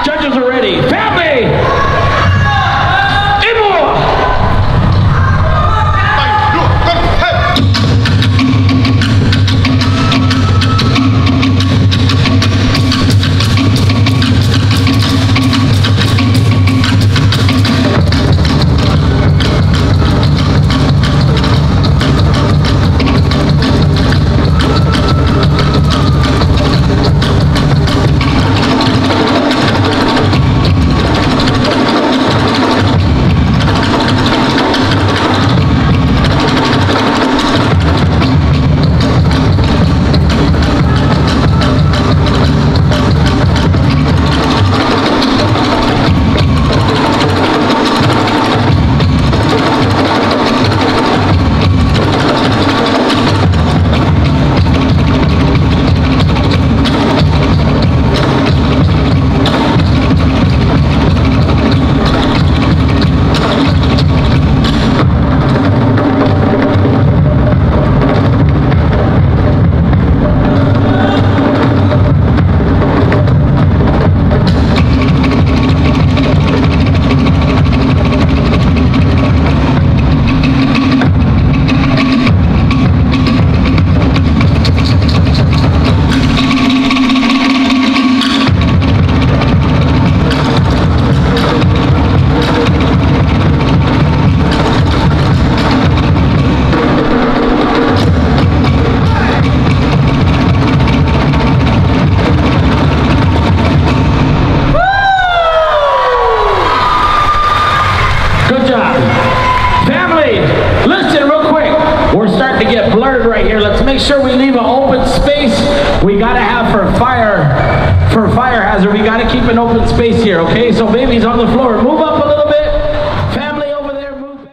Judges are ready. Family! Make sure we leave an open space. We gotta have for fire hazard. We gotta keep an open space here, okay? So babies on the floor, move up.